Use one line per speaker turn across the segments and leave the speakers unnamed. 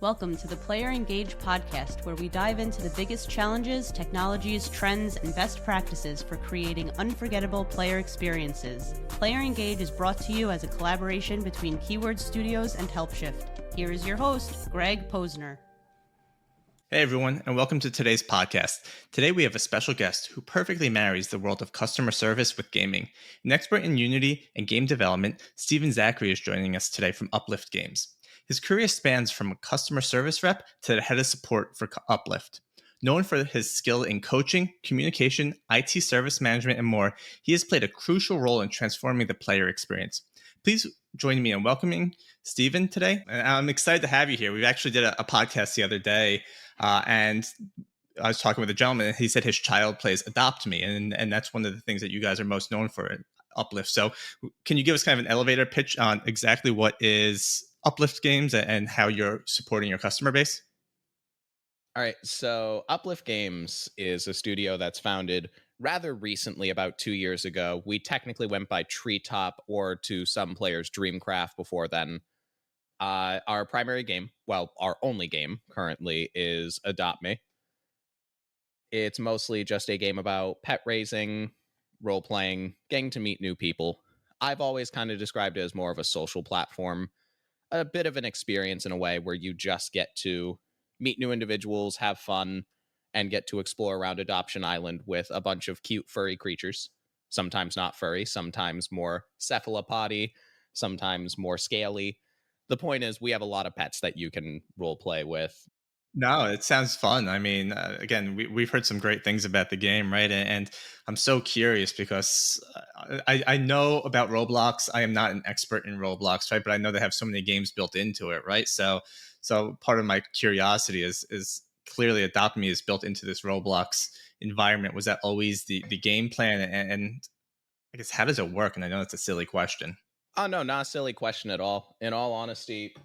Welcome to the Player Engage podcast, where we dive into the biggest challenges, technologies, trends, and best practices for creating unforgettable player experiences. Player Engage is brought to you as a collaboration between Keyword Studios and HelpShift. Here is your host, Greg Posner.
Hey everyone, and welcome to today's podcast. Today we have a special guest who perfectly marries the world of customer service with gaming. An expert in Unity and game development, Zachary is joining us today from Uplift Games. His career spans from a customer service rep to the head of support for Uplift. Known for his skill in coaching, communication, IT service management, and more, he has played a crucial role in transforming the player experience. Please join me in welcoming Steven today. And I'm excited to have you here. We actually did a podcast the other day, and I was talking with a gentleman, and he said his child plays Adopt Me, and that's one of the things that you guys are most known for at Uplift. So can you give us kind of an elevator pitch on exactly what is Uplift Games and how you're supporting your customer base?
All right, so Uplift Games is a studio that's founded rather recently, about 2 years ago. We technically went by Treetop, or to some players, Dreamcraft before then. Our primary game, well, our only game currently, is Adopt Me. It's mostly just a game about pet raising, role-playing, getting to meet new people. I've always kind of described it as more of a social platform, a bit of an experience in a way where you just get to meet new individuals, have fun, and get to explore around Adoption Island with a bunch of cute furry creatures. Sometimes not furry, sometimes more cephalopody, sometimes more scaly. The point is, we have a lot of pets that you can role play with.
No, it sounds fun. I mean, again, we've heard some great things about the game, right? And I'm so curious because I know about Roblox. I am not an expert in Roblox, right? But I know they have so many games built into it, right? So part of my curiosity is clearly Adopt Me is built into this Roblox environment. Was that always the game plan? And I guess how does it work? And I know it's a silly question.
Oh, no, not a silly question at all. In all honesty,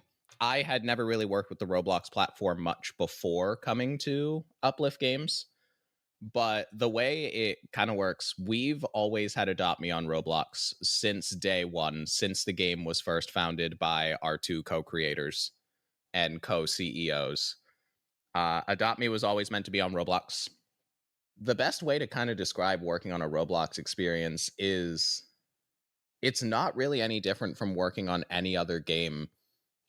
I had never really worked with the Roblox platform much before coming to Uplift Games. But the way it kind of works, we've always had Adopt Me on Roblox since day one, since the game was first founded by our two co-creators and co-CEOs. Adopt Me was always meant to be on Roblox. The best way to kind of describe working on a Roblox experience is it's not really any different from working on any other game.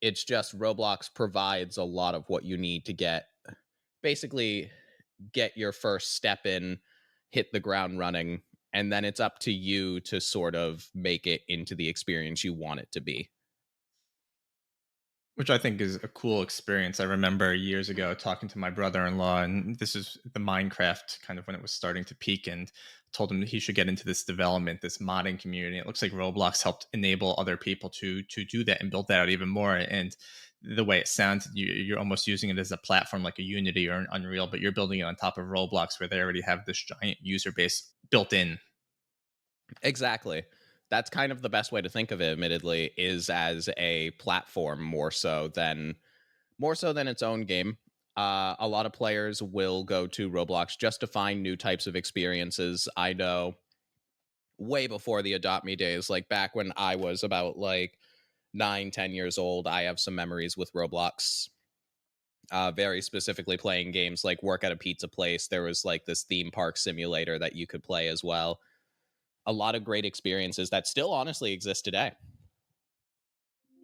It's just Roblox provides a lot of what you need to basically get your first step in, hit the ground running, and then it's up to you to sort of make it into the experience you want it to be.
Which I think is a cool experience. I remember years ago talking to my brother-in-law, and this is the Minecraft kind of when it was starting to peak, and told him that he should get into this development, this modding community. It looks like Roblox helped enable other people to do that and build that out even more. And the way it sounds, you're almost using it as a platform like a Unity or an Unreal, but you're building it on top of Roblox where they already have this giant user base built in.
Exactly. That's kind of the best way to think of it, admittedly, is as a platform more so than its own game. A lot of players will go to Roblox just to find new types of experiences. I know way before the Adopt Me days, like back when I was about like 9, 10 years old, I have some memories with Roblox. Very specifically playing games like Work at a Pizza Place. There was like this theme park simulator that you could play as well. A lot of great experiences that still honestly exist today.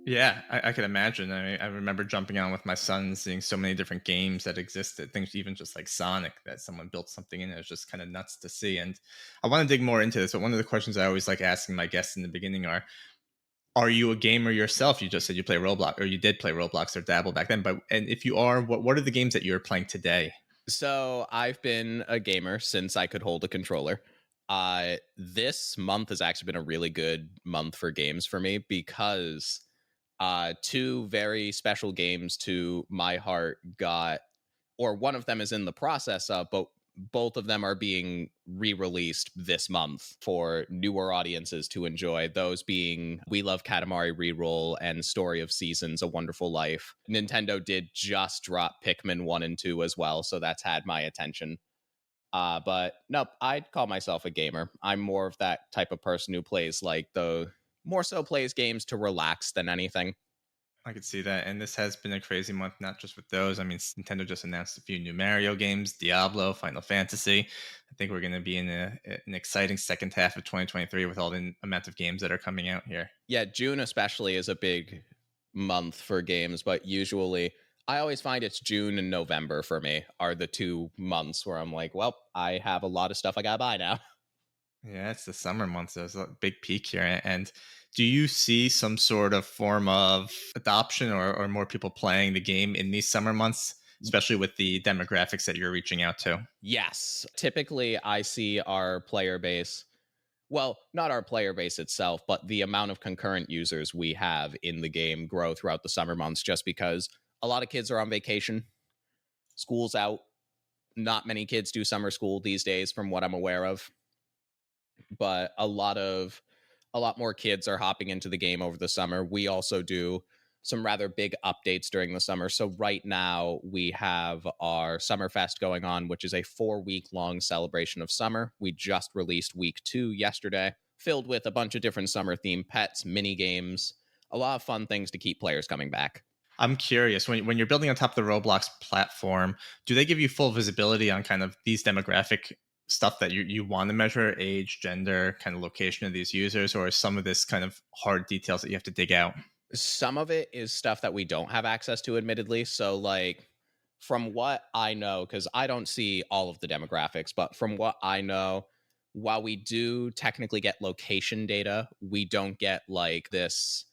Yeah, I can imagine. I mean, I remember jumping on with my son, seeing so many different games that existed. Things even just like Sonic that someone built something in. It was just kind of nuts to see. And I want to dig more into this. But one of the questions I always like asking my guests in the beginning are you a gamer yourself? You just said you play Roblox, or you did play Roblox or dabble back then. But and if you are, what are the games that you're playing today?
So I've been a gamer since I could hold a controller. This month has actually been a really good month for games for me because two very special games to my heart or one of them is in the process of, but both of them are being re-released this month for newer audiences to enjoy. Those being We Love Katamari Reroll and Story of Seasons, A Wonderful Life. Nintendo did just drop Pikmin 1 and 2 as well, so that's had my attention. But nope, I'd call myself a gamer. I'm more of that type of person who plays more so plays games to relax than anything.
I could see that. And this has been a crazy month, not just with those. I mean, Nintendo just announced a few new Mario games, Diablo, Final Fantasy. I think we're going to be in an exciting second half of 2023 with all the amount of games that are coming out here.
Yeah, June especially is a big month for games, but usually I always find it's June and November for me are the 2 months where I'm like, well, I have a lot of stuff I gotta buy now.
Yeah, it's the summer months. There's a big peak here. And do you see some sort of form of adoption or more people playing the game in these summer months, especially with the demographics that you're reaching out to?
Yes, typically I see our player base, well, not our player base itself, but the amount of concurrent users we have in the game grow throughout the summer months just because a lot of kids are on vacation, school's out. Not many kids do summer school these days from what I'm aware of, but a lot more kids are hopping into the game over the summer. We also do some rather big updates during the summer. So right now we have our Summerfest going on, which is a 4-week long celebration of summer. We just released week 2 yesterday, filled with a bunch of different summer themed pets, mini games, a lot of fun things to keep players coming back.
I'm curious, when you're building on top of the Roblox platform, do they give you full visibility on kind of these demographic stuff that you want to measure, age, gender, kind of location of these users, or is some of this kind of hard details that you have to dig out?
Some of it is stuff that we don't have access to, admittedly. So, like, from what I know, because I don't see all of the demographics, but from what I know, while we do technically get location data, we don't get like this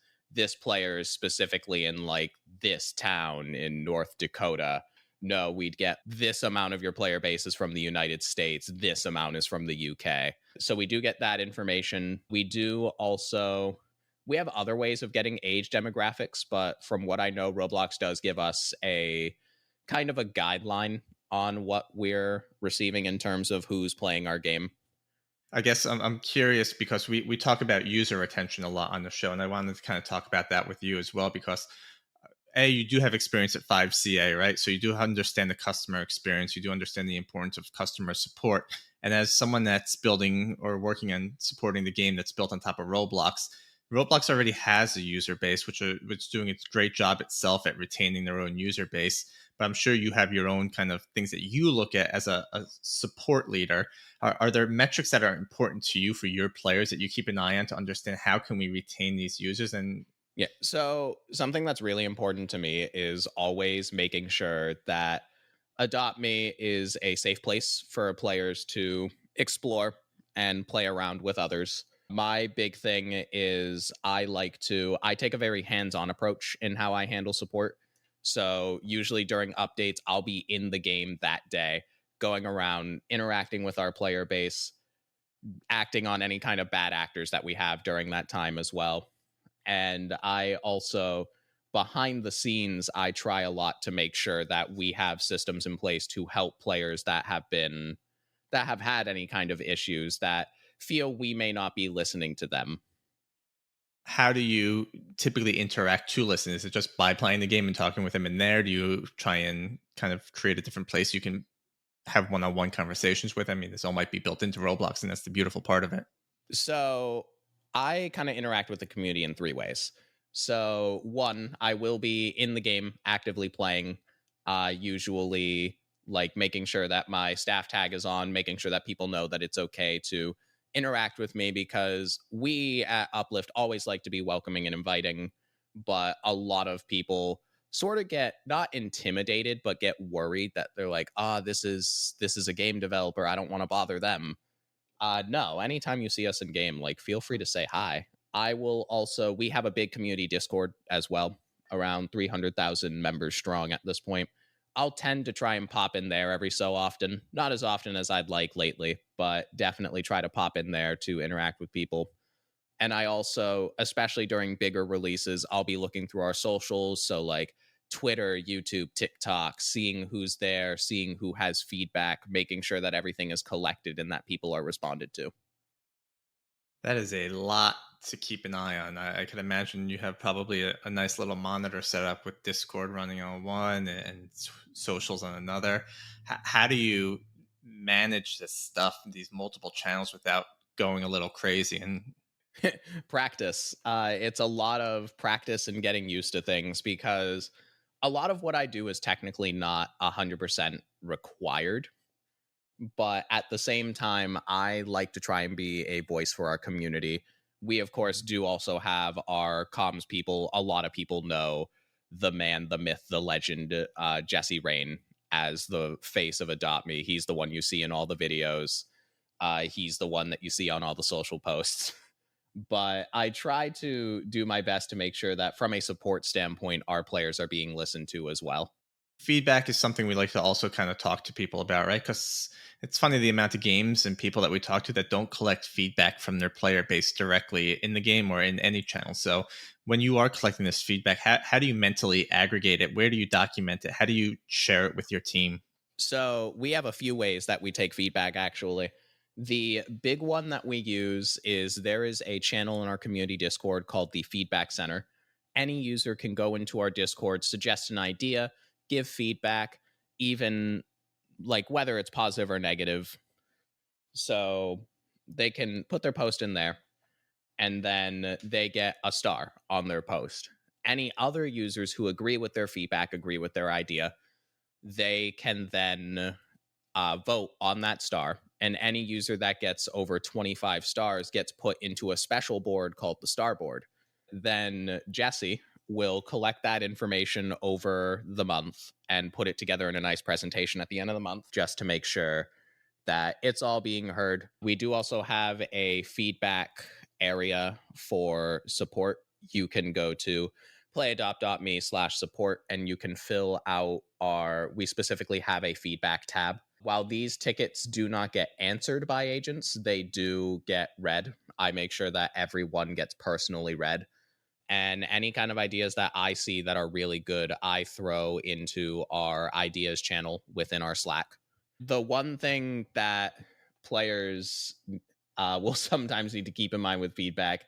player is specifically in like this town in North Dakota. No, we'd get this amount of your player base is from the United States, this amount is from the UK. So we do get that information. We have other ways of getting age demographics, but from what I know, Roblox does give us a kind of a guideline on what we're receiving in terms of who's playing our game.
I guess I'm curious because we talk about user retention a lot on the show, and I wanted to kind of talk about that with you as well because you do have experience at 5CA, right? So you do understand the customer experience. You do understand the importance of customer support. And as someone that's building or working on supporting the game that's built on top of Roblox, Roblox already has a user base, which is doing its great job itself at retaining their own user base. But I'm sure you have your own kind of things that you look at as a support leader. Are there metrics that are important to you for your players that you keep an eye on to understand how can we retain these users? And
Yeah. So something that's really important to me is always making sure that Adopt Me is a safe place for players to explore and play around with others. My big thing is I take a very hands-on approach in how I handle support. So usually during updates, I'll be in the game that day, going around, interacting with our player base, acting on any kind of bad actors that we have during that time as well. And I also, behind the scenes, I try a lot to make sure that we have systems in place to help players that have had any kind of issues that feel we may not be listening to them.
how do you typically interact to listen? Is it just by playing the game and talking with them in there? Do you try and kind of create a different place you can have one-on-one conversations with? I mean, this all might be built into Roblox, and that's the beautiful part of it.
So I kind of interact with the community in 3 ways. So one, I will be in the game actively playing, usually like making sure that my staff tag is on, making sure that people know that it's okay to interact with me because we at Uplift always like to be welcoming and inviting, but a lot of people sort of get not intimidated but get worried that they're like, this is a game developer, I don't want to bother them. No, anytime you see us in game, like feel free to say hi. We have a big community Discord as well, around 300,000 members strong at this point. I'll tend to try and pop in there every so often. Not as often as I'd like lately, but definitely try to pop in there to interact with people. And I also, especially during bigger releases, I'll be looking through our socials. So, like Twitter, YouTube, TikTok, seeing who's there, seeing who has feedback, making sure that everything is collected and that people are responded to.
That is a lot to keep an eye on. I can imagine you have probably a nice little monitor set up with Discord running on one and socials on another. How do you manage this stuff, these multiple channels, without going a little crazy? And
Practice. It's a lot of practice and getting used to things because a lot of what I do is technically not 100% required. But at the same time, I like to try and be a voice for our community. We, of course, do also have our comms people. A lot of people know the man, the myth, the legend, Jesse Rain, as the face of Adopt Me. He's the one you see in all the videos. He's the one that you see on all the social posts. But I try to do my best to make sure that from a support standpoint, our players are being listened to as well.
Feedback is something we like to also kind of talk to people about, right? Because it's funny the amount of games and people that we talk to that don't collect feedback from their player base directly in the game or in any channel. So when you are collecting this feedback, how do you mentally aggregate it? Where do you document it? How do you share it with your team?
So we have a few ways that we take feedback, actually. The big one that we use is there is a channel in our community Discord called the Feedback Center. Any user can go into our Discord, suggest an idea, give feedback, even like whether it's positive or negative. So they can put their post in there and then they get a star on their post. Any other users who agree with their feedback, agree with their idea, they can then vote on that star. And any user that gets over 25 stars gets put into a special board called the star board. Then Jesse will collect that information over the month and put it together in a nice presentation at the end of the month just to make sure that it's all being heard. We do also have a feedback area for support. You can go to playadopt.me/support and you can fill out we specifically have a feedback tab. While these tickets do not get answered by agents, they do get read. I make sure that everyone gets personally read. And any kind of ideas that I see that are really good, I throw into our ideas channel within our Slack. The one thing that players will sometimes need to keep in mind with feedback,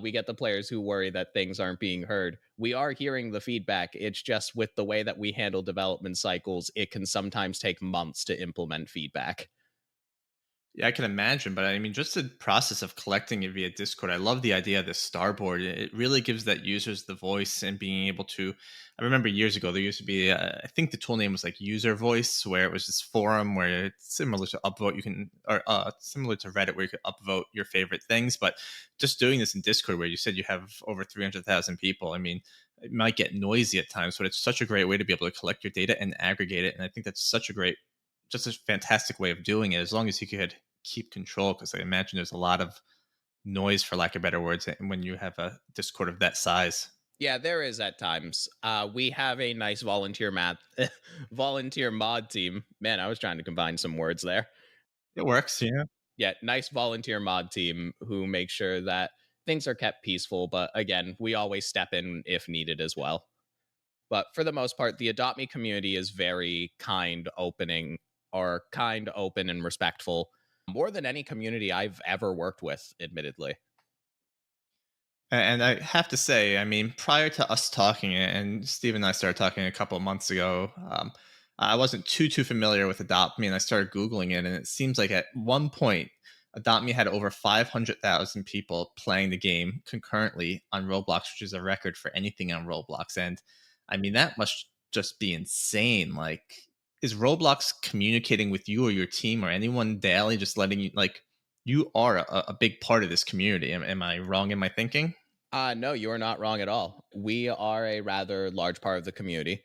we get the players who worry that things aren't being heard. We are hearing the feedback. It's just with the way that we handle development cycles, it can sometimes take months to implement feedback.
Yeah, I can imagine, but I mean, just the process of collecting it via Discord, I love the idea of this starboard. It really gives that users the voice and being able to. I remember years ago there used to be, I think the tool name was like User Voice, where it was this forum where it's similar to Upvote. You can, or similar to Reddit, where you could upvote your favorite things. But just doing this in Discord, where you said you have over 300,000 people, I mean, it might get noisy at times, but it's such a great way to be able to collect your data and aggregate it. And I think that's such a great, just a fantastic way of doing it, as long as you could keep control, because I imagine there's a lot of noise, for lack of better words, when you have a Discord of that size.
Yeah, there is at times. We have a nice volunteer volunteer mod team. Man, I was trying to combine some words there.
It works, yeah.
Yeah, nice volunteer mod team who make sure that things are kept peaceful. But again, we always step in if needed as well. But for the most part, the Adopt Me community is very kind, open, and respectful. More than any community I've ever worked with, admittedly.
And I have to say, I mean, prior to us talking, and Steve and I started talking a couple of months ago, I wasn't too familiar with Adopt Me, and I started Googling it, and it seems like at one point, Adopt Me had over 500,000 people playing the game concurrently on Roblox, which is a record for anything on Roblox. And I mean, that must just be insane. Like, is Roblox communicating with you or your team or anyone daily, just letting you, like, you are a big part of this community? Am I wrong in my thinking?
No, you are not wrong at all. We are a rather large part of the community.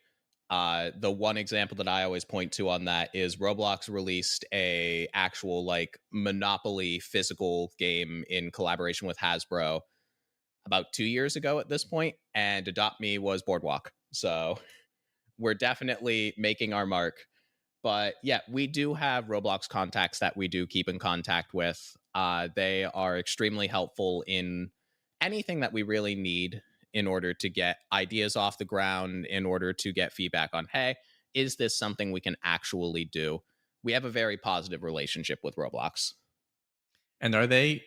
The one example that I always point to on that is Roblox released a actual like Monopoly physical game in collaboration with Hasbro about 2 years ago at this point, and Adopt Me was Boardwalk. So we're definitely making our mark. But yeah, we do have Roblox contacts that we do keep in contact with. They are extremely helpful in anything that we really need in order to get ideas off the ground, in order to get feedback on, hey, is this something we can actually do? We have a very positive relationship with Roblox.
And are they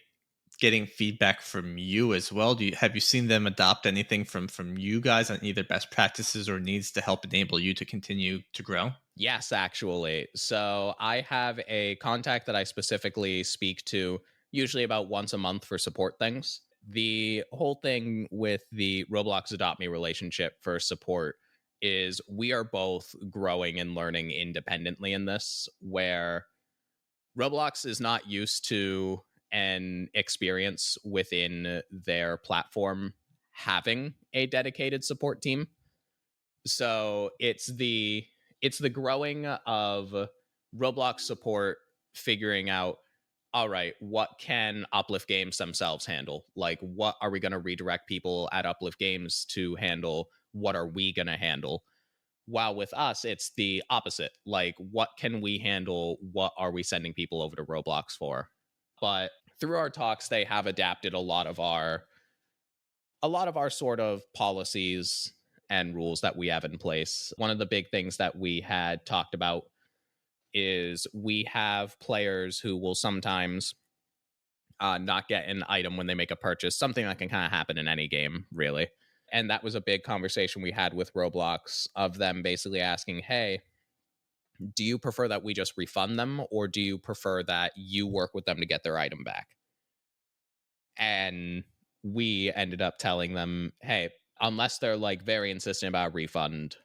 getting feedback from you as well? Have you seen them adopt anything from you guys on either best practices or needs to help enable you to continue to grow?
Yes, actually. So I have a contact that I specifically speak to usually about once a month for support things. The whole thing with the Roblox Adopt Me relationship for support is we are both growing and learning independently in this, where Roblox is not used to an experience within their platform having a dedicated support team. So it's the growing of Roblox support figuring out, all right, what can Uplift Games themselves handle? Like, what are we going to redirect people at Uplift Games to handle? What are we going to handle? While with us, it's the opposite. Like, what can we handle? What are we sending people over to Roblox for? But through our talks, they have adapted a lot of our sort of policies and rules that we have in place. One of the big things that we had talked about is we have players who will sometimes not get an item when they make a purchase, something that can kind of happen in any game, really. And that was a big conversation we had with Roblox of them basically asking, hey, do you prefer that we just refund them, or do you prefer that you work with them to get their item back? And we ended up telling them, hey, unless they're like very insistent about a refund,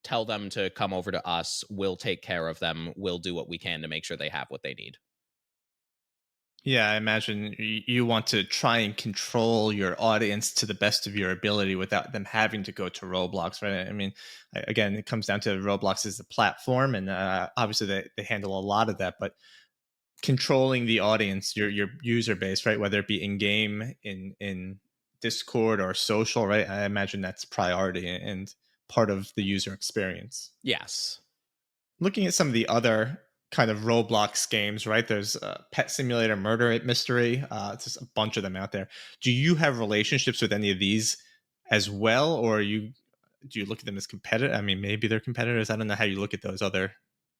tell them to come over to us. We'll take care of them. We'll do what we can to make sure they have what they need.
Yeah, I imagine you want to try and control your audience to the best of your ability without them having to go to Roblox, right? I mean, again, it comes down to Roblox as a platform, and obviously they handle a lot of that, but controlling the audience, your user base, right? Whether it be in game, in Discord or social, right? I imagine that's priority and part of the user experience.
Yes.
Looking at some of the other kind of Roblox games, right? There's Pet Simulator, Murder Mystery. It's just a bunch of them out there. Do you have relationships with any of these as well, or do you look at them as competitive? I mean, maybe they're competitors. I don't know how you look at those other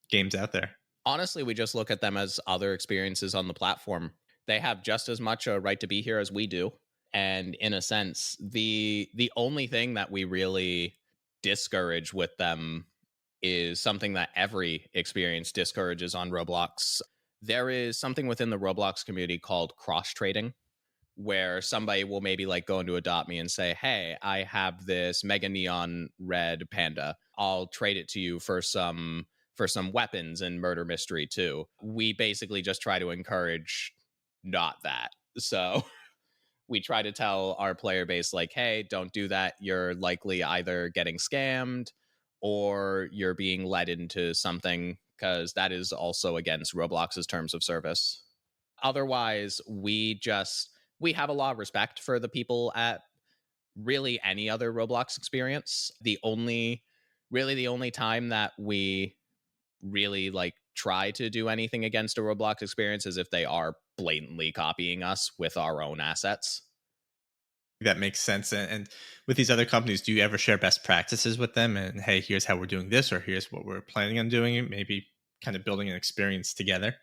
games out there.
Honestly, we just look at them as other experiences on the platform. They have just as much a right to be here as we do. And in a sense, the only thing that we really discourage with them is something that every experience discourages on Roblox. There is something within the Roblox community called cross trading, where somebody will maybe like go into Adopt Me and say, hey, I have this mega neon red panda. I'll trade it to you for some weapons and murder mystery too. We basically just try to encourage not that. So we try to tell our player base, like, hey, don't do that. You're likely either getting scammed or you're being led into something, because that is also against Roblox's terms of service. Otherwise, we have a lot of respect for the people at really any other Roblox experience. The only time that we really like try to do anything against a Roblox experience is if they are blatantly copying us with our own assets.
That makes sense. And with these other companies, do you ever share best practices with them? And hey, here's how we're doing this, or here's what we're planning on doing. Maybe kind of building an experience together.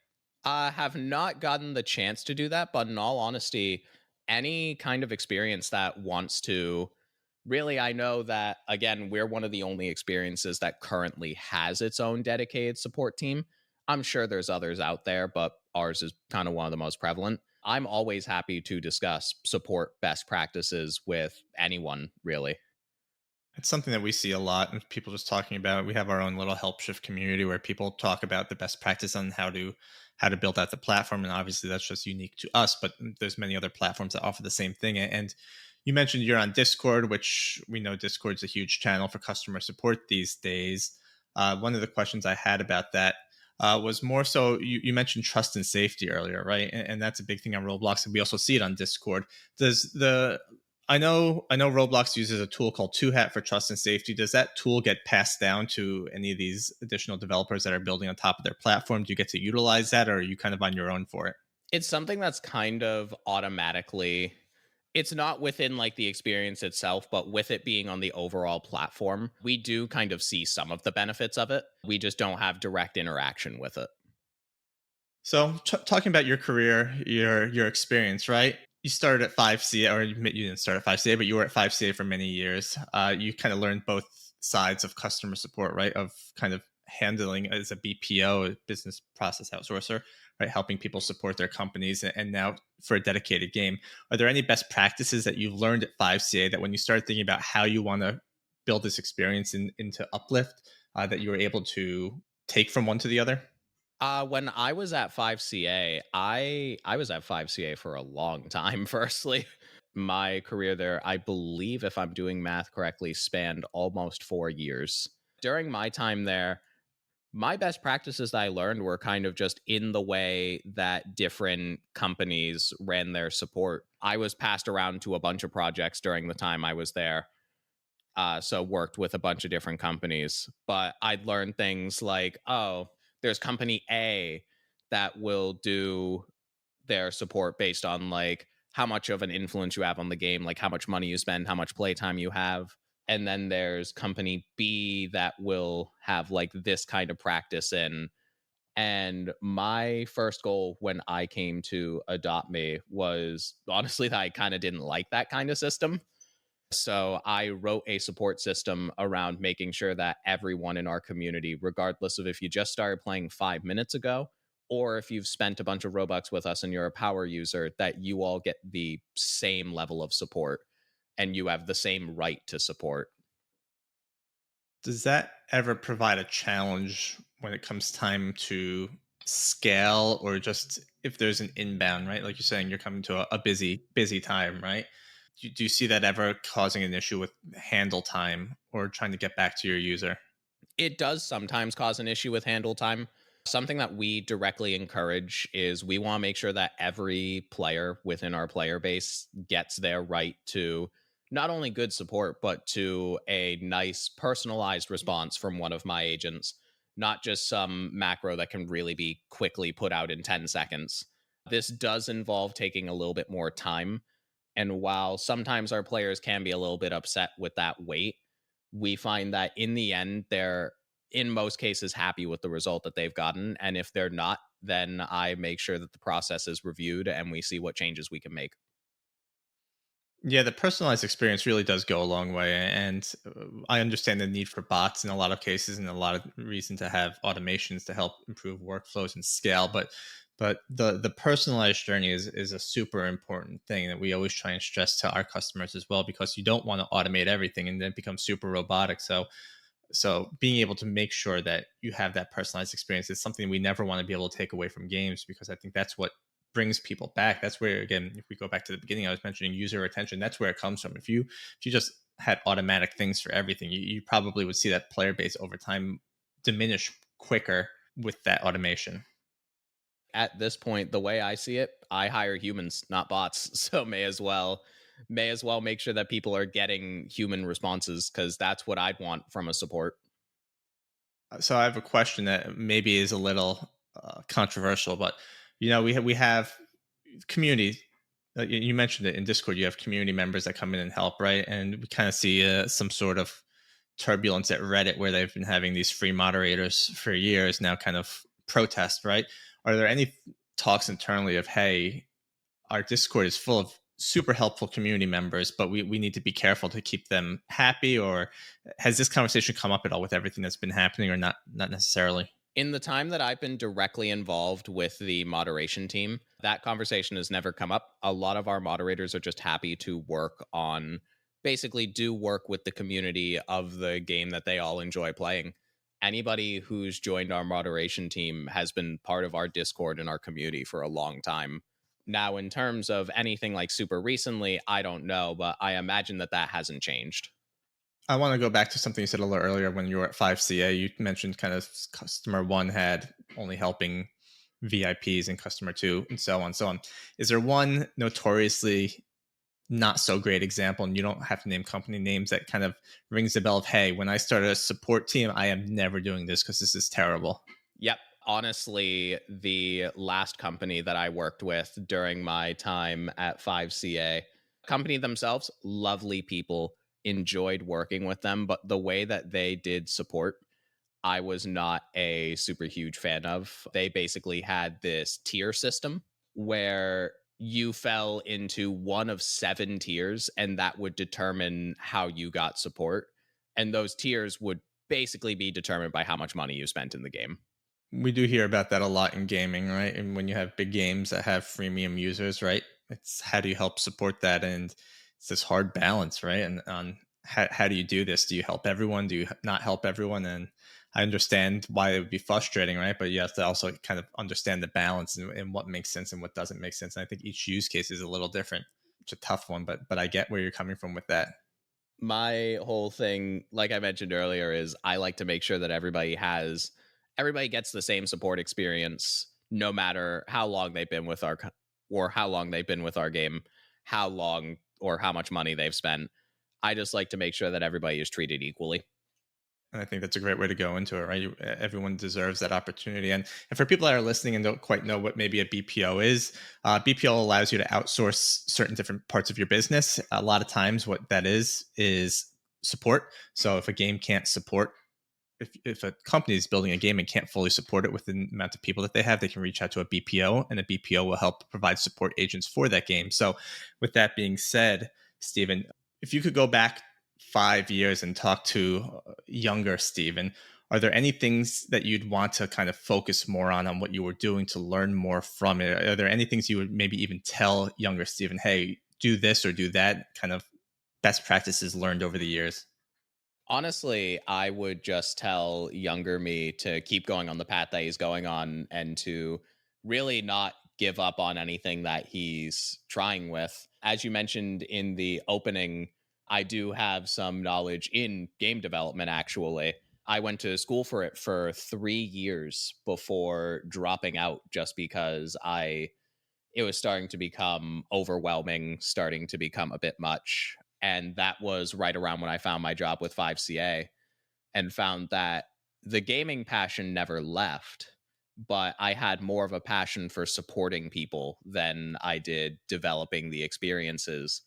I have not gotten the chance to do that, but in all honesty, any kind of experience that wants to really, I know that, again, we're one of the only experiences that currently has its own dedicated support team. I'm sure there's others out there, but ours is kind of one of the most prevalent. I'm always happy to discuss support best practices with anyone, really.
It's something that we see a lot and people just talking about. We have our own little help shift community where people talk about the best practice on how to build out the platform. And obviously that's just unique to us, but there's many other platforms that offer the same thing. And you mentioned you're on Discord, which we know Discord's a huge channel for customer support these days. One of the questions I had about that was more so you mentioned trust and safety earlier, right? And that's a big thing on Roblox, and we also see it on Discord. Does the I know Roblox uses a tool called Two Hat for trust and safety. Does that tool get passed down to any of these additional developers that are building on top of their platform? Do you get to utilize that, or are you kind of on your own for it?
It's something that's kind of automatically, it's not within like the experience itself, but with it being on the overall platform, we do kind of see some of the benefits of it. We just don't have direct interaction with it.
So, talking about your career, your experience, right? You started at 5CA, or you didn't start at 5CA, but you were at 5CA for many years. You kind of learned both sides of customer support, right? Of kind of handling as a BPO, a business process outsourcer, right? Helping people support their companies, and now for a dedicated game. Are there any best practices that you've learned at 5CA that when you start thinking about how you want to build this experience into Uplift, that you were able to take from one to the other?
When I was at 5CA, I was at 5CA for a long time. Firstly, my career there, I believe, if I'm doing math correctly, spanned almost 4 years. During my time there, my best practices that I learned were kind of just in the way that different companies ran their support. I was passed around to a bunch of projects during the time I was there. So worked with a bunch of different companies, but I'd learn things like, oh, there's company A that will do their support based on like how much of an influence you have on the game, like how much money you spend, how much playtime you have. And then there's company B that will have like this kind of practice in. And my first goal when I came to Adopt Me was honestly that I kind of didn't like that kind of system. So I wrote a support system around making sure that everyone in our community, regardless of if you just started playing 5 minutes ago or if you've spent a bunch of Robux with us and you're a power user, that you all get the same level of support and you have the same right to support.
Does that ever provide a challenge when it comes time to scale, or just if there's an inbound, right? Like you're saying, you're coming to a busy time, right? Do you see that ever causing an issue with handle time or trying to get back to your user?
It does sometimes cause an issue with handle time. Something that we directly encourage is we want to make sure that every player within our player base gets their right to not only good support, but to a nice personalized response from one of my agents, not just some macro that can really be quickly put out in 10 seconds. This does involve taking a little bit more time. And while sometimes our players can be a little bit upset with that wait, we find that in the end, they're in most cases happy with the result that they've gotten. And if they're not, then I make sure that the process is reviewed and we see what changes we can make.
Yeah, the personalized experience really does go a long way, and I understand the need for bots in a lot of cases, and a lot of reason to have automations to help improve workflows and scale. But the personalized journey is a super important thing that we always try and stress to our customers as well, because you don't want to automate everything and then become super robotic. So being able to make sure that you have that personalized experience is something we never want to be able to take away from games, because I think that's what brings people back. That's where, again, if we go back to the beginning, I was mentioning user retention. That's where it comes from. If you just had automatic things for everything, you probably would see that player base over time diminish quicker with that automation.
At this point, the way I see it, I hire humans, not bots. So may as well make sure that people are getting human responses because that's what I'd want from a support.
So I have a question that maybe is a little controversial, but we have community. You mentioned it in Discord. You have community members that come in and help, right? And we kind of see some sort of turbulence at Reddit where they've been having these free moderators for years now, kind of protest, right? Are there any talks internally of, hey, our Discord is full of super helpful community members, but we need to be careful to keep them happy? Or has this conversation come up at all with everything that's been happening, or not necessarily?
In the time that I've been directly involved with the moderation team, that conversation has never come up. A lot of our moderators are just happy to work on basically do work with the community of the game that they all enjoy playing. Anybody who's joined our moderation team has been part of our Discord and our community for a long time. Now, in terms of anything like super recently, I don't know, but I imagine that that hasn't changed.
I want to go back to something you said a little earlier when you were at 5CA. You mentioned kind of customer one had only helping VIPs and customer two, and so on, so on. Is there one notoriously not so great example, and you don't have to name company names, that kind of rings the bell of, hey, when I started a support team, I am never doing this because this is terrible?
Yep. Honestly, the last company that I worked with during my time at 5CA, company themselves, lovely people, enjoyed working with them, but the way that they did support, I was not a super huge fan of. They basically had this tier system where you fell into one of 7 tiers, and that would determine how you got support. And those tiers would basically be determined by how much money you spent in the game.
We do hear about that a lot in gaming, right? And when you have big games that have freemium users, right? It's how do you help support that? And it's this hard balance, right? And on how do you do this? Do you help everyone? Do you not help everyone? And I understand why it would be frustrating, right? But you have to also kind of understand the balance and what makes sense and what doesn't make sense. And I think each use case is a little different. It's a tough one, but I get where you're coming from with that.
My whole thing, like I mentioned earlier, is I like to make sure that everybody gets the same support experience no matter how long they've been with or how long they've been with our game, how long or how much money they've spent. I just like to make sure that everybody is treated equally.
And I think that's a great way to go into it, right? Everyone deserves that opportunity. And for people that are listening and don't quite know what maybe a BPO is, BPO allows you to outsource certain different parts of your business. A lot of times, what that is support. So if a game can't support, if a company is building a game and can't fully support it with the amount of people that they have, they can reach out to a BPO, and a BPO will help provide support agents for that game. So, with that being said, Stephen, if you could go back 5 years and talk to younger Stephen, are there any things that you'd want to kind of focus more on what you were doing to learn more from it? Are there any things you would maybe even tell younger Stephen, hey, do this or do that, kind of best practices learned over the years?
Honestly, I would just tell younger me to keep going on the path that he's going on and to really not give up on anything that he's trying with. As you mentioned in the opening, I do have some knowledge in game development, actually. I went to school for it for 3 years before dropping out just because it was starting to become overwhelming, starting to become a bit much. And that was right around when I found my job with 5CA and found that the gaming passion never left, but I had more of a passion for supporting people than I did developing the experiences.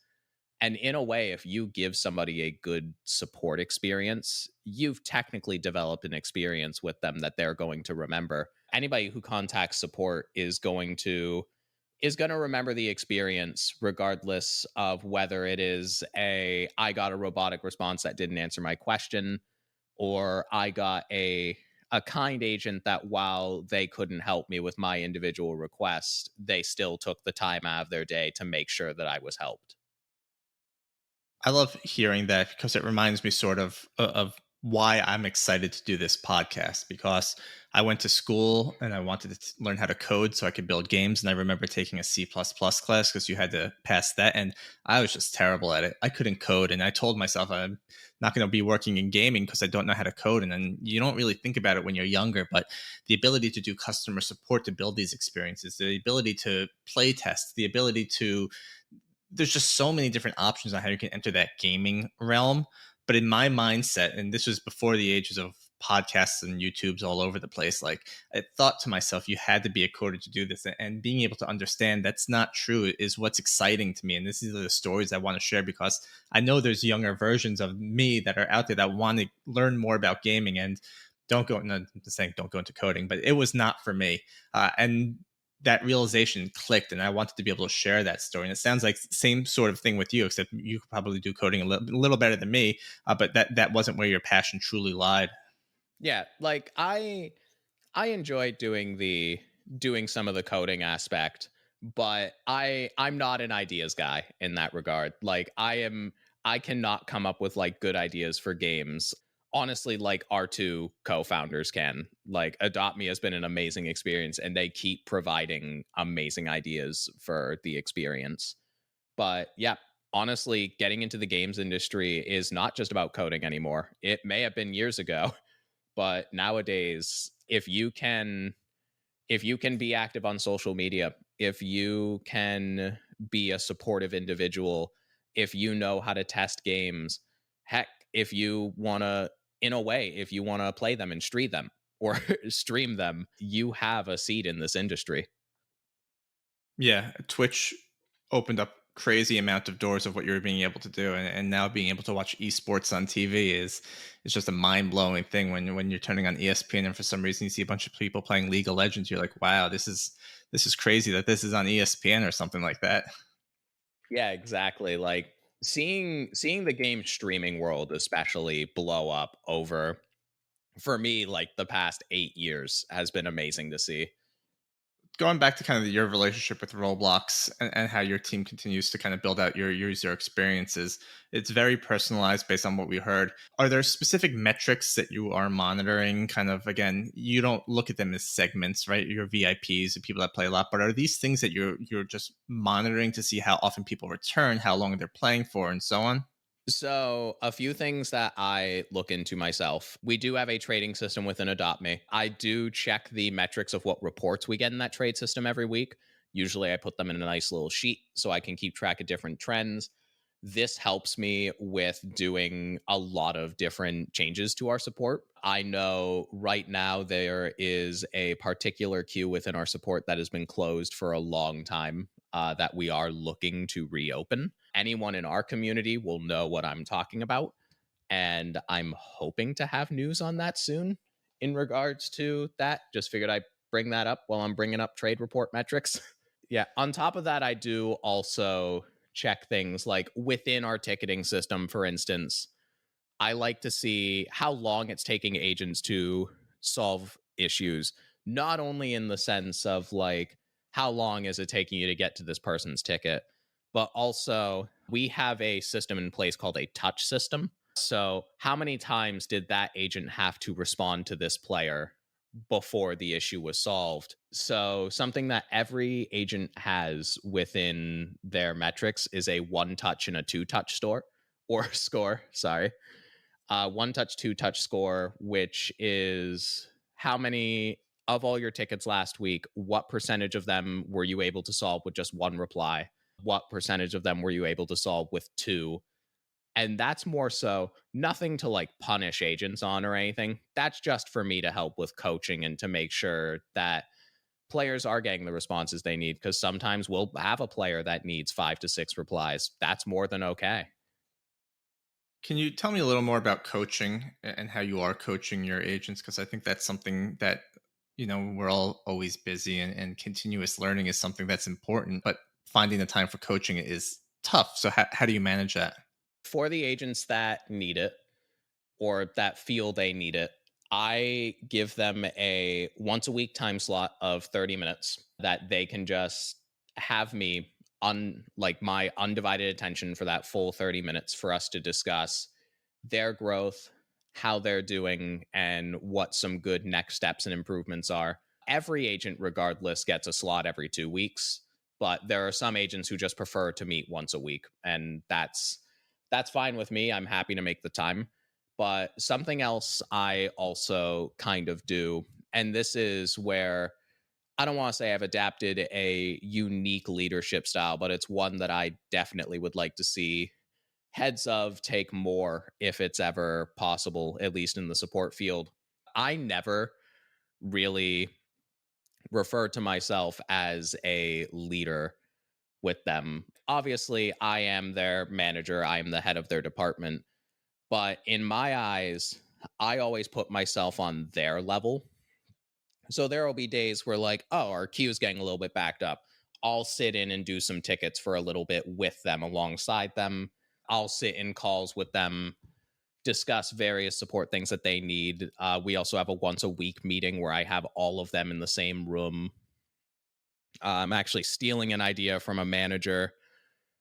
And in a way, if you give somebody a good support experience, you've technically developed an experience with them that they're going to remember. Anybody who contacts support is going to remember the experience regardless of whether it is a I got a robotic response that didn't answer my question, or I got a kind agent that while they couldn't help me with my individual request, they still took the time out of their day to make sure that I was helped.
I love hearing that because it reminds me sort of why I'm excited to do this podcast, because I went to school and I wanted to learn how to code so I could build games, and I remember taking a C++ class because you had to pass that, and I was just terrible at it. I couldn't code, and I told myself I'm not going to be working in gaming because I don't know how to code. And then you don't really think about it when you're younger, but the ability to do customer support to build these experiences, the ability to play test, the ability to, there's just so many different options on how you can enter that gaming realm. But in my mindset, and this was before the ages of podcasts and YouTubes all over the place, like I thought to myself, you had to be a coder to do this. And being able to understand that's not true is what's exciting to me. And this is the stories I want to share, because I know there's younger versions of me that are out there that want to learn more about gaming and don't go, no, I'm saying don't go into coding, but it was not for me. And that realization clicked, and I wanted to be able to share that story. And it sounds like same sort of thing with you, except you could probably do coding a little better than me, but that wasn't where your passion truly lied.
Yeah, like I enjoy doing some of the coding aspect, but I'm not an ideas guy in that regard. Like I cannot come up with like good ideas for games. Honestly, like our two co-founders can. Like Adopt Me has been an amazing experience and they keep providing amazing ideas for the experience. But yeah, honestly, getting into the games industry is not just about coding anymore. It may have been years ago, but nowadays if you can be active on social media, if you can be a supportive individual, if you know how to test games, heck, if you want to, in a way, if you want to play them and stream them or stream them, you have a seat in this industry.
Yeah, Twitch opened up crazy amount of doors of what you're being able to do, and now being able to watch esports on TV is just a mind-blowing thing. When you're turning on ESPN and for some reason you see a bunch of people playing League of Legends, you're like, wow, this is crazy that this is on ESPN or something like that.
Yeah, exactly. Like seeing the game streaming world especially blow up over for me, like the past 8 years has been amazing to see.
Going back to kind of your relationship with Roblox and how your team continues to kind of build out your user experiences, it's very personalized based on what we heard. Are there specific metrics that you are monitoring? Kind of, again, you don't look at them as segments, right? Your VIPs, the people that play a lot, but are these things that you're just monitoring to see how often people return, how long they're playing for, and so on?
So, a few things that I look into myself. We do have a trading system within Adopt Me. I do check the metrics of what reports we get in that trade system every week. Usually, I put them in a nice little sheet so I can keep track of different trends. This helps me with doing a lot of different changes to our support. I know right now there is a particular queue within our support that has been closed for a long time that we are looking to reopen. Anyone in our community will know what I'm talking about. And I'm hoping to have news on that soon in regards to that. Just figured I'd bring that up while I'm bringing up trade report metrics. Yeah. On top of that, I do also check things like within our ticketing system, for instance. I like to see how long it's taking agents to solve issues, not only in the sense of like, how long is it taking you to get to this person's ticket, but also we have a system in place called a touch system. So, how many times did that agent have to respond to this player before the issue was solved? So, something that every agent has within their metrics is a one touch and a two touch store or score. Sorry. One touch, two touch score, which is how many of all your tickets last week, what percentage of them were you able to solve with just one reply? What percentage of them were you able to solve with two? And that's more so nothing to like punish agents on or anything. That's just for me to help with coaching and to make sure that players are getting the responses they need. Because sometimes we'll have a player that needs 5 to 6 replies. That's more than okay.
Can you tell me a little more about coaching and how you are coaching your agents? Because I think that's something that, we're all always busy, and continuous learning is something that's important, but finding the time for coaching is tough. So, how do you manage that?
For the agents that need it, or that feel they need it, I give them a once a week time slot of 30 minutes that they can just have me on like my undivided attention for that full 30 minutes for us to discuss their growth, how they're doing, and what some good next steps and improvements are. Every agent, regardless, gets a slot every 2 weeks, but there are some agents who just prefer to meet once a week, and that's fine with me. I'm happy to make the time. But something else I also kind of do, and this is where I don't want to say I've adapted a unique leadership style, but it's one that I definitely would like to see heads of take more if it's ever possible, at least in the support field. I never really refer to myself as a leader with them. Obviously, I am their manager, I am the head of their department. But in my eyes, I always put myself on their level. So there will be days where, like, oh, our queue is getting a little bit backed up. I'll sit in and do some tickets for a little bit with them, alongside them. I'll sit in calls with them, discuss various support things that they need. We also have a once a week meeting where I have all of them in the same room. I'm actually stealing an idea from a manager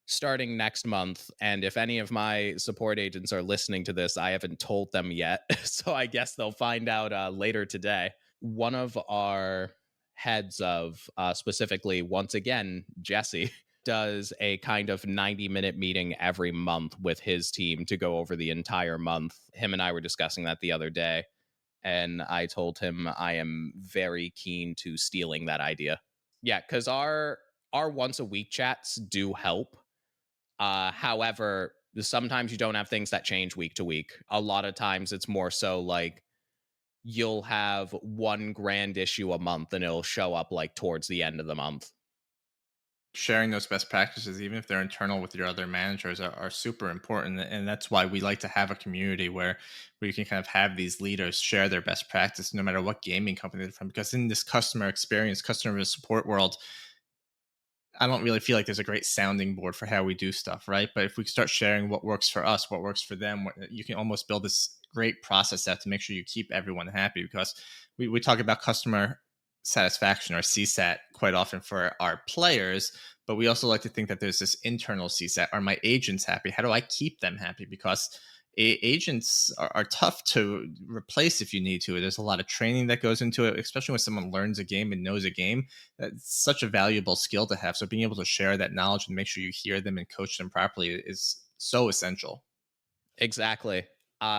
starting next month. And if any of my support agents are listening to this, I haven't told them yet. So I guess they'll find out later today. One of our heads of, specifically, once again, Jesse, does a kind of 90-minute meeting every month with his team to go over the entire month. Him and I were discussing that the other day. And I told him I am very keen to stealing that idea. Yeah, because our once a week chats do help. However, sometimes you don't have things that change week to week. A lot of times it's more so like you'll have one grand issue a month and it'll show up like towards the end of the month.
Sharing those best practices, even if they're internal with your other managers, are super important. And that's why we like to have a community where you can kind of have these leaders share their best practice no matter what gaming company they're from. Because in this customer experience, customer support world, I don't really feel like there's a great sounding board for how we do stuff, right? But if we start sharing what works for us, what works for them, you can almost build this great process out to make sure you keep everyone happy. Because we talk about customer satisfaction or CSAT quite often for our players, but we also like to think that there's this internal CSAT. Are my agents happy? How do I keep them happy? Because agents are tough to replace if you need to. There's a lot of training that goes into it, especially when someone learns a game and knows a game. That's such a valuable skill to have. So being able to share that knowledge and make sure you hear them and coach them properly is so essential.
Exactly.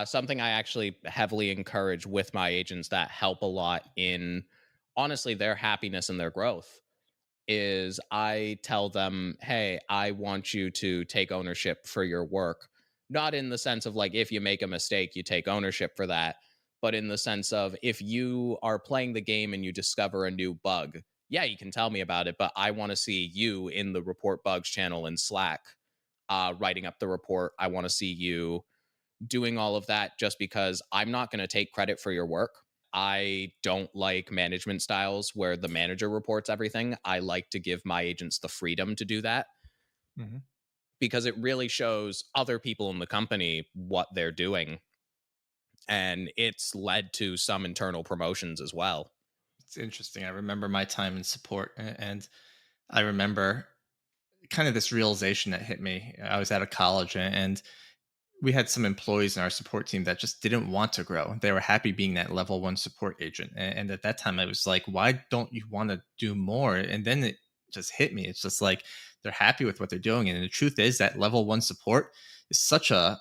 Something I actually heavily encourage with my agents that help a lot in honestly their happiness and their growth is I tell them, hey, I want you to take ownership for your work. Not in the sense of like, if you make a mistake, you take ownership for that, but in the sense of if you are playing the game and you discover a new bug, yeah, you can tell me about it, but I want to see you in the report bugs channel in Slack, writing up the report. I want to see you doing all of that just because I'm not going to take credit for your work. I don't like management styles where the manager reports everything. I like to give my agents the freedom to do that
Mhm.
because it really shows other people in the company what they're doing. And it's led to some internal promotions as well.
It's interesting. I remember my time in support, and I remember kind of this realization that hit me. I was out of college, and we had some employees in our support team that just didn't want to grow. They were happy being that level one support agent. And at that time, I was like, why don't you want to do more? And then it just hit me. It's just like they're happy with what they're doing. And the truth is that level one support is such a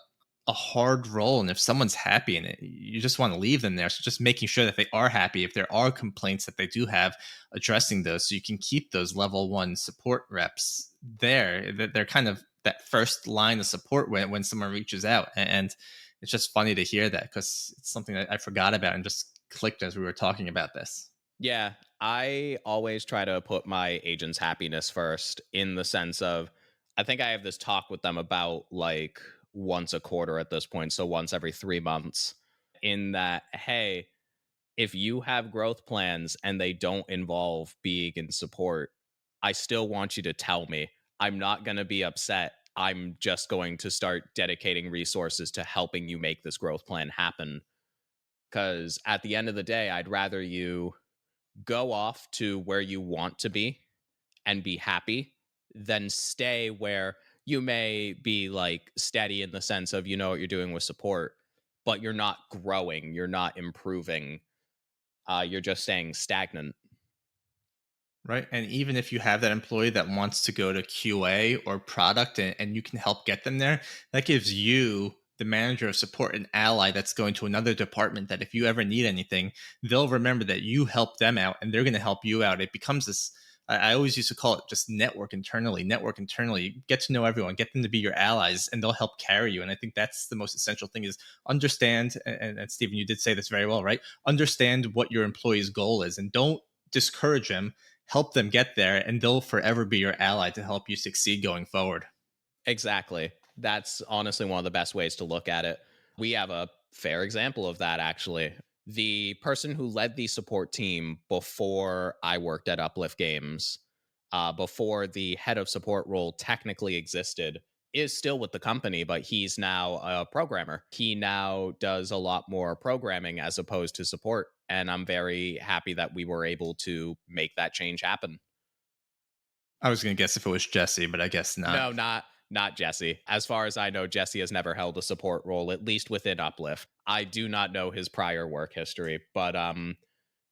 hard role. And if someone's happy in it, you just want to leave them there. So just making sure that they are happy. If there are complaints that they do have, addressing those so you can keep those level one support reps there. That they're kind of that first line of support when someone reaches out. And it's just funny to hear that because it's something that I forgot about and just clicked as we were talking about this.
Yeah, I always try to put my agents' happiness first in the sense of I think I have this talk with them about like once a quarter at this point, so once every 3 months in that hey, if you have growth plans and they don't involve being in support, I still want you to tell me. I'm not going to be upset. I'm just going to start dedicating resources to helping you make this growth plan happen cuz at the end of the day, I'd rather you go off to where you want to be and be happy than stay where you may be like steady in the sense of you know what you're doing with support, but you're not growing, you're not improving, you're just staying stagnant.
Right. And even if you have that employee that wants to go to QA or product and you can help get them there, that gives you, the manager of support, an ally that's going to another department that if you ever need anything, they'll remember that you helped them out and they're going to help you out. It becomes this. I always used to call it just network internally. Network internally. Get to know everyone, get them to be your allies, and they'll help carry you. And I think that's the most essential thing is understand. And Stephen, you did say this very well, right? Understand what your employee's goal is and don't discourage them, help them get there, and they'll forever be your ally to help you succeed going forward.
Exactly. That's honestly one of the best ways to look at it. We have a fair example of that, actually. The person who led the support team before I worked at Uplift Games, before the head of support role technically existed, is still with the company, but he's now a programmer. He now does a lot more programming as opposed to support. And I'm very happy that we were able to make that change happen.
I was going to guess if it was Jesse, but I guess not.
No, not Jesse. As far as I know, Jesse has never held a support role, at least within Uplift. I do not know his prior work history, but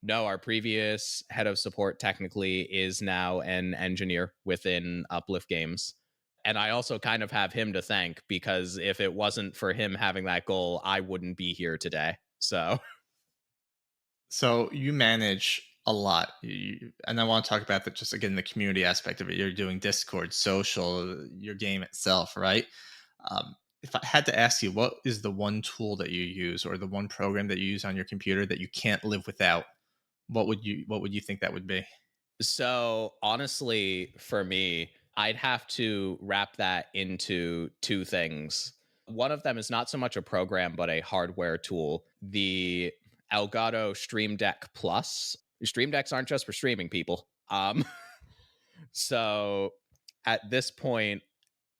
no, our previous head of support technically is now an engineer within Uplift Games. And I also kind of have him to thank because if it wasn't for him having that goal, I wouldn't be here today. So,
So you manage a lot, and I want to talk about that just again the community aspect of it. You're doing Discord, social, your game itself, right? If I had to ask you, what is the one tool that you use, or the one program that you use on your computer that you can't live without? What would you think that would be?
so honestly, for me, I'd have to wrap that into two things. One of them is not so much a program, but a hardware tool. The Elgato Stream Deck Plus. Stream Decks aren't just for streaming people. So At this point,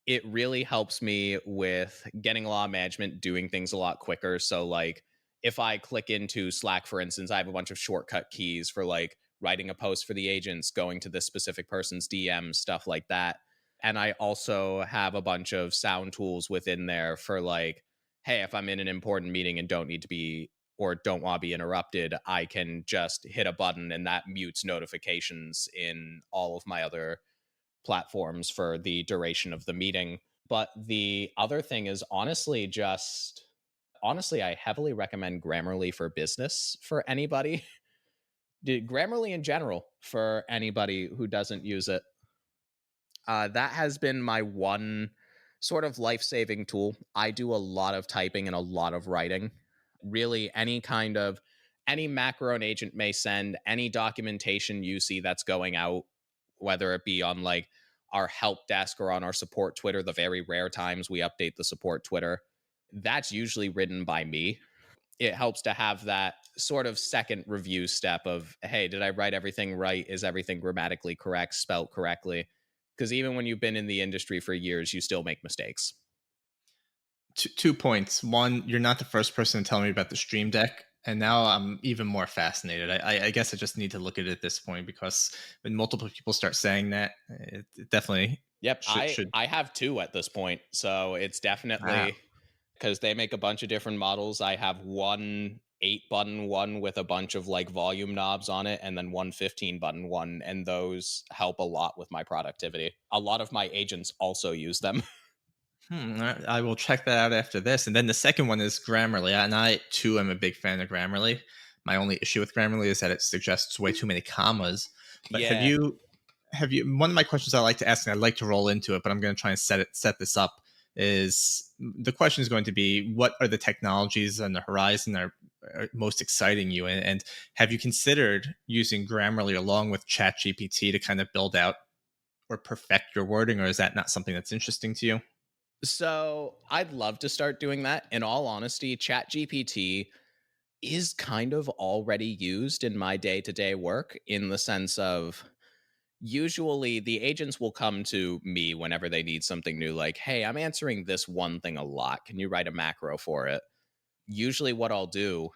it really helps me with getting a lot of management, doing things a lot quicker. So, like, if I click into Slack, for instance, I have a bunch of shortcut keys for like writing a post for the agents, going to this specific person's DM, stuff like that. And I also have a bunch of sound tools within there for like, hey, if I'm in an important meeting and don't need to be or don't want to be interrupted, I can just hit a button and that mutes notifications in all of my other platforms for the duration of the meeting. But the other thing is honestly, I heavily recommend Grammarly for business for anybody. Grammarly in general for anybody who doesn't use it. That has been my one sort of life saving tool. I do a lot of typing and a lot of writing. Really, any macro an agent may send, any documentation you see that's going out, whether it be on like our help desk or on our support Twitter, the very rare times we update the support Twitter, that's usually written by me. It helps to have that sort of second review step of, hey, did I write everything right? Is everything grammatically correct, spelt correctly? Because even when you've been in the industry for years, you still make mistakes.
Two points. One, you're not the first person to tell me about the Stream Deck, and now I'm even more fascinated. I guess I just need to look at it at this point, because when multiple people start saying that, it definitely
Yep,
should.
I have two at this point, so it's
Wow.
definitely because they make a bunch of different models. I have one 8-button one with a bunch of like volume knobs on it, and then one 15-button one, and those help a lot with my productivity. A lot of my agents also use them.
I will check that out after this. And then the second one is Grammarly. And I, too, am a big fan of Grammarly. My only issue with Grammarly is that it suggests way too many commas. But
Yeah.
have you, one of my questions I like to ask, and I'd like to roll into it, but I'm going to try and set this up, is the question is going to be, what are the technologies on the horizon that are most exciting you? And have you considered using Grammarly along with ChatGPT to kind of build out or perfect your wording, or is that not something that's interesting to you?
So I'd love to start doing that. In all honesty, ChatGPT is kind of already used in my day to day work in the sense of usually the agents will come to me whenever they need something new, like, hey, I'm answering this one thing a lot. Can you write a macro for it? Usually, what I'll do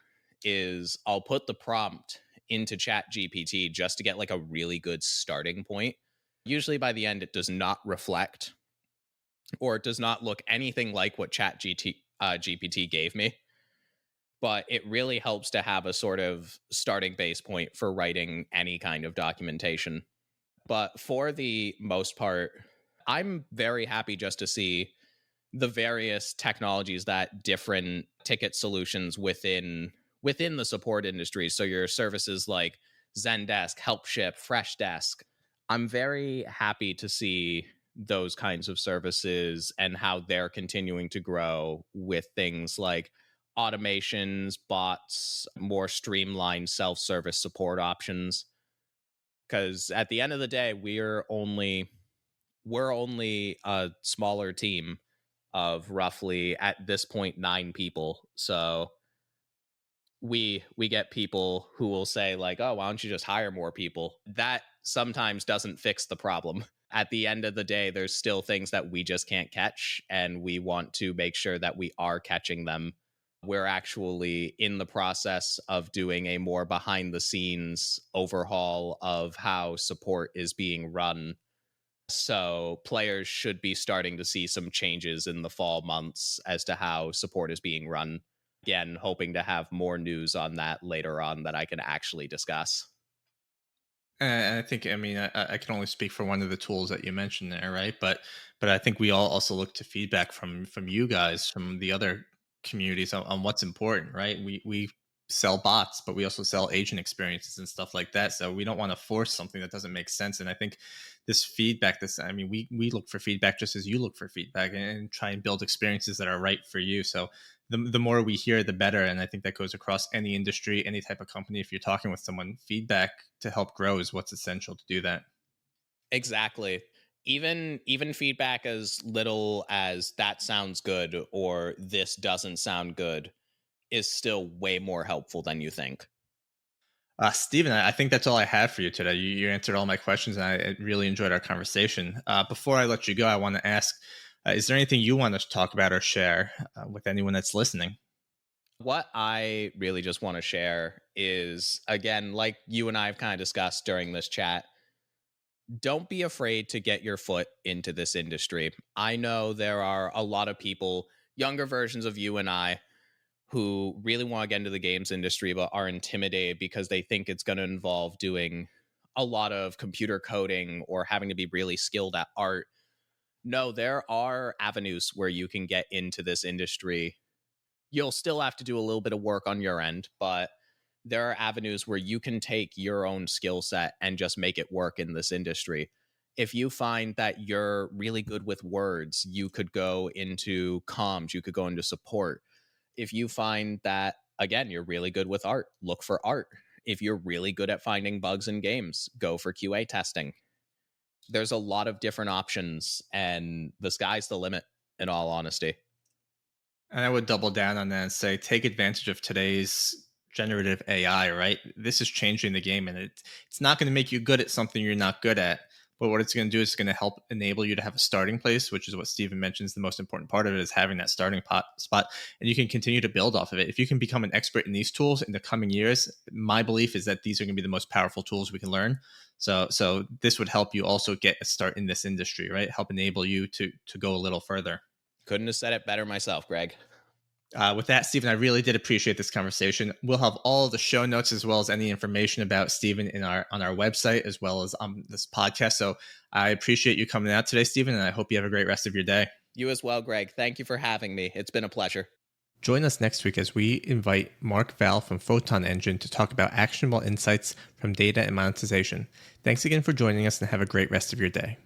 is I'll put the prompt into ChatGPT just to get like a really good starting point. Usually, by the end, it does not reflect or it does not look anything like what GPT gave me, but it really helps to have a sort of starting base point for writing any kind of documentation. But for the most part, I'm very happy just to see the various technologies that different ticket solutions within the support industry. So your services like Zendesk, Helpship, Freshdesk. I'm very happy to see those kinds of services and how they're continuing to grow with things like automations, bots, more streamlined self-service support options. Because at the end of the day, we're only a smaller team of roughly at this point 9 people. So we get people who will say like, "Oh, why don't you just hire more people?" That sometimes doesn't fix the problem. At the end of the day, there's still things that we just can't catch, and we want to make sure that we are catching them. We're actually in the process of doing a more behind the scenes overhaul of how support is being run, so players should be starting to see some changes in the fall months as to how support is being run. Again, hoping to have more news on that later on that I can actually discuss.
And I think, I mean, I can only speak for one of the tools that you mentioned there, right? But I think we all also look to feedback from you guys, from the other communities on what's important, right? We sell bots, but we also sell agent experiences and stuff like that. So we don't want to force something that doesn't make sense. And I think this feedback, I mean, we look for feedback just as you look for feedback, and try and build experiences that are right for you. So the more we hear, the better. And I think that goes across any industry, any type of company. If you're talking with someone, feedback to help grow is what's essential to do that.
Exactly. Even feedback as little as that sounds good or this doesn't sound good is still way more helpful than you think.
Steven, I think that's all I have for you today. You answered all my questions, and I really enjoyed our conversation. Before I let you go, I want to ask, is there anything you want us to talk about or share with anyone that's listening?
What I really just want to share is, again, like you and I have kind of discussed during this chat, don't be afraid to get your foot into this industry. I know there are a lot of people, younger versions of you and I, who really want to get into the games industry but are intimidated because they think it's going to involve doing a lot of computer coding or having to be really skilled at art. No, there are avenues where you can get into this industry. You'll still have to do a little bit of work on your end, but there are avenues where you can take your own skill set and just make it work in this industry. If you find that you're really good with words, you could go into comms, you could go into support. If you find that, again, you're really good with art, look for art. If you're really good at finding bugs in games, go for QA testing. There's a lot of different options, and the sky's the limit, in all honesty.
And I would double down on that and say, take advantage of today's generative AI, right? This is changing the game, and it's not going to make you good at something you're not good at. But what it's going to do is it's going to help enable you to have a starting place, which is what Steven mentions. The most important part of it is having that starting spot, and you can continue to build off of it. If you can become an expert in these tools in the coming years, my belief is that these are going to be the most powerful tools we can learn. So this would help you also get a start in this industry, right? Help enable you to go a little further.
Couldn't have said it better myself, Greg.
With that, Stephen, I really did appreciate this conversation. We'll have all the show notes as well as any information about Stephen on our website as well as on this podcast. So I appreciate you coming out today, Stephen, and I hope you have a great rest of your day.
You as well, Greg. Thank you for having me. It's been a pleasure.
Join us next week as we invite Mark Val from Photon Engine to talk about actionable insights from data and monetization. Thanks again for joining us and have a great rest of your day.